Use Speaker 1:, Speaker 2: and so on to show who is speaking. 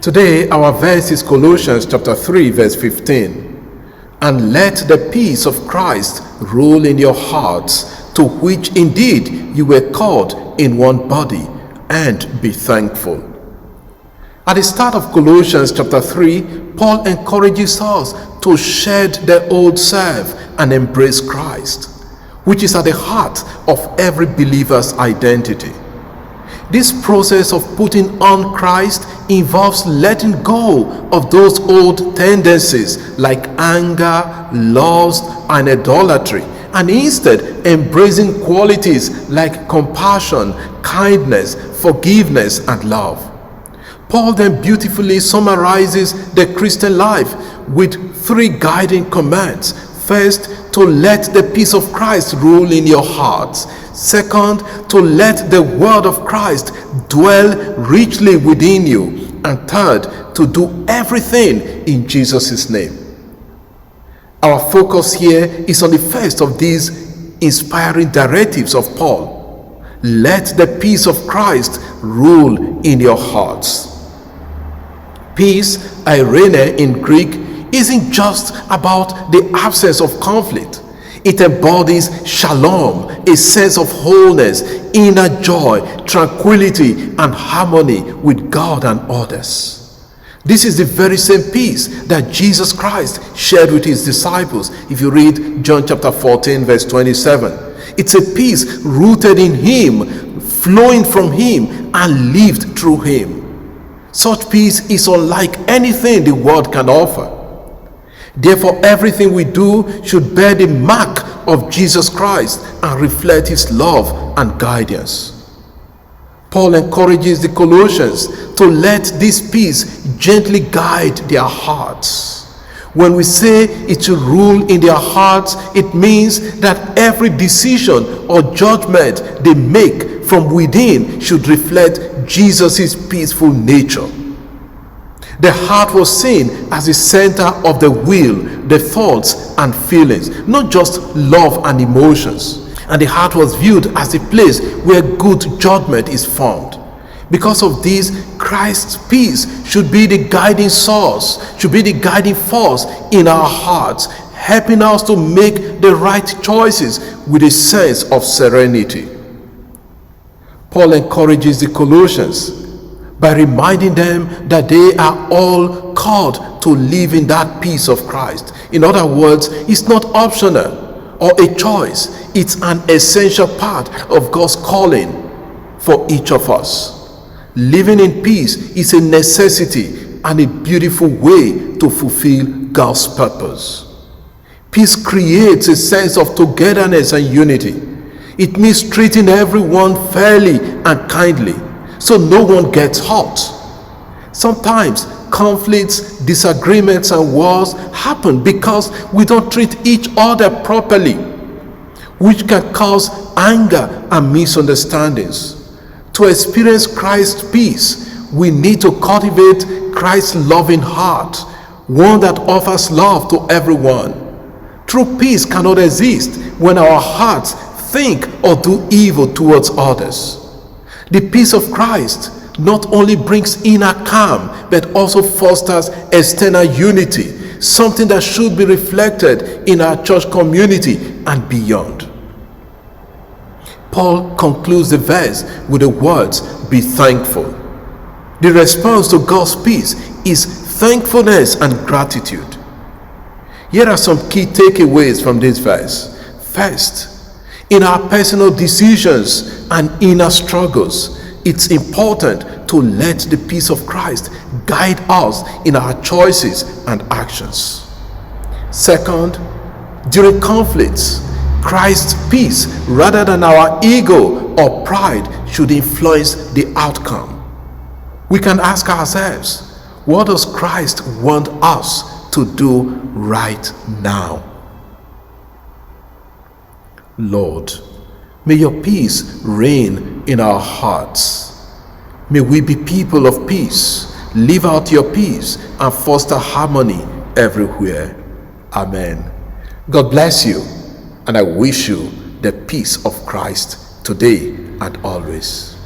Speaker 1: Today, our verse is Colossians chapter 3, verse 15. And let the peace of Christ rule in your hearts, to which indeed you were called in one body, and be thankful. At the start of Colossians chapter 3, Paul encourages us to shed the old self and embrace Christ, which is at the heart of every believer's identity. This process of putting on Christ involves letting go of those old tendencies like anger, lust, and idolatry, and instead embracing qualities like compassion, kindness, forgiveness, and love. Paul then beautifully summarizes the Christian life with three guiding commands. First, to let the peace of Christ rule in your hearts. Second, to let the word of Christ dwell richly within you. And third, to do everything in Jesus' name. Our focus here is on the first of these inspiring directives of Paul. Let the peace of Christ rule in your hearts. Peace, eirene in Greek, isn't just about the absence of conflict. It embodies shalom, a sense of wholeness, inner joy, tranquility, and harmony with God and others. This is the very same peace that Jesus Christ shared with his disciples. If you read John chapter 14, verse 27, it's a peace rooted in him, flowing from him, and lived through him. Such peace is unlike anything the world can offer. Therefore, everything we do should bear the mark of Jesus Christ and reflect his love and guidance. Paul encourages the Colossians to let this peace gently guide their hearts. When we say it should rule in their hearts, it means that every decision or judgment they make from within should reflect Jesus' peaceful nature. The heart was seen as the center of the will, the thoughts and feelings, not just love and emotions. And the heart was viewed as the place where good judgment is formed. Because of this, Christ's peace should be the guiding source, should be the guiding force in our hearts, helping us to make the right choices with a sense of serenity. Paul encourages the Colossians by reminding them that they are all called to live in that peace of Christ. In other words, it's not optional or a choice. It's an essential part of God's calling for each of us. Living in peace is a necessity and a beautiful way to fulfill God's purpose. Peace creates a sense of togetherness and unity. It means treating everyone fairly and kindly, so no one gets hurt. Sometimes conflicts, disagreements, and wars happen because we don't treat each other properly, which can cause anger and misunderstandings. To experience Christ's peace, we need to cultivate Christ's loving heart, one that offers love to everyone. True peace cannot exist when our hearts think or do evil towards others. The peace of Christ not only brings inner calm, but also fosters external unity, something that should be reflected in our church community and beyond. Paul concludes the verse with the words, "Be thankful." The response to God's peace is thankfulness and gratitude. Here are some key takeaways from this verse. First, in our personal decisions and inner struggles, it's important to let the peace of Christ guide us in our choices and actions. Second, during conflicts, Christ's peace rather than our ego or pride should influence the outcome. We can ask ourselves, what does Christ want us to do right now? Lord, may your peace reign in our hearts. May we be people of peace, live out your peace, and foster harmony everywhere. Amen. God bless you, and I wish you the peace of Christ today and always.